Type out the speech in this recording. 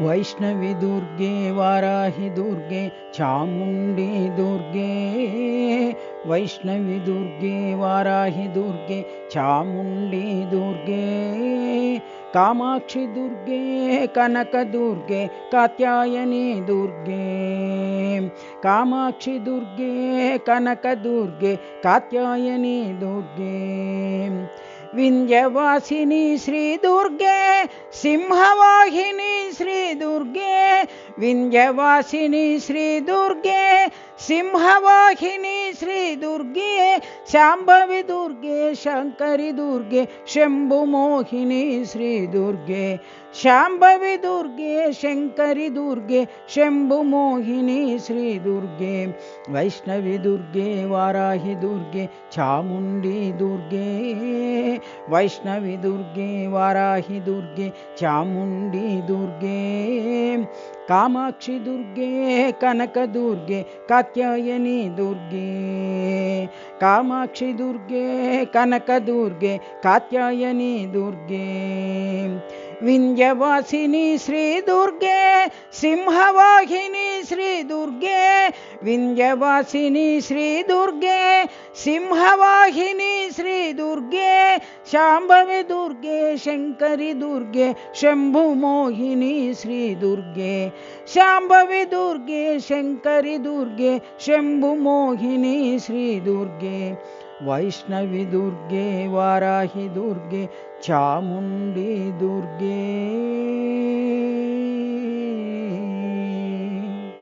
वैष्णवी दुर्गे वाराहि दुर्गे चामुण्डी दुर्गे वैष्णवी दुर्गे वाराहि दुर्गे चामुण्डी दुर्गे कामाक्षि दुर्गे कनक दुर्गे कात्यायनी दुर्गे कामाक्षि दुर्गे कनक दुर्गे कात्यायनी दुर्गे विंध्यवासिनी श्री दुर्गे सिंहवाहिनी श्री दुर्गे विंध्यवासिनी श्री दुर्गे सिंहवाहिनी श्री दुर्गे शांभवी दुर्गे शंकरी दुर्गे शंभुमोहिनी श्री दुर्गे शांभवी दुर्गे शंकरी दुर्गे शंभुमोहिनी श्री दुर्गे वैष्णवी दुर्गे वाराहि दुर्गे चामुण्डी दुर्गे वैष्णवी दुर्गे वाराहि दुर्गे चामुण्डी दुर्गे कामाक्षि दुर्गे कनक दुर्गे कात्यायनी दुर्गे कामाक्षि दुर्गे कनक दुर्गे कात्यायनी दुर्गे विंध्यवासिनी श्री दुर्गे सिंहवाहिनी श्री दुर्गे विंध्यवासिनी श्री दुर्गे सिंहवाहिनी श्री दुर्गे शांभवी दुर्गे शंकरी दुर्गे शंभुमोहिनी श्री दुर्गे शांभवी दुर्गे शंकरी दुर्गे शंभुमोहिनी श्री दुर्गे वैष्णवी दुर्गे वाराहि दुर्गे चामुण्डी दुर्गे।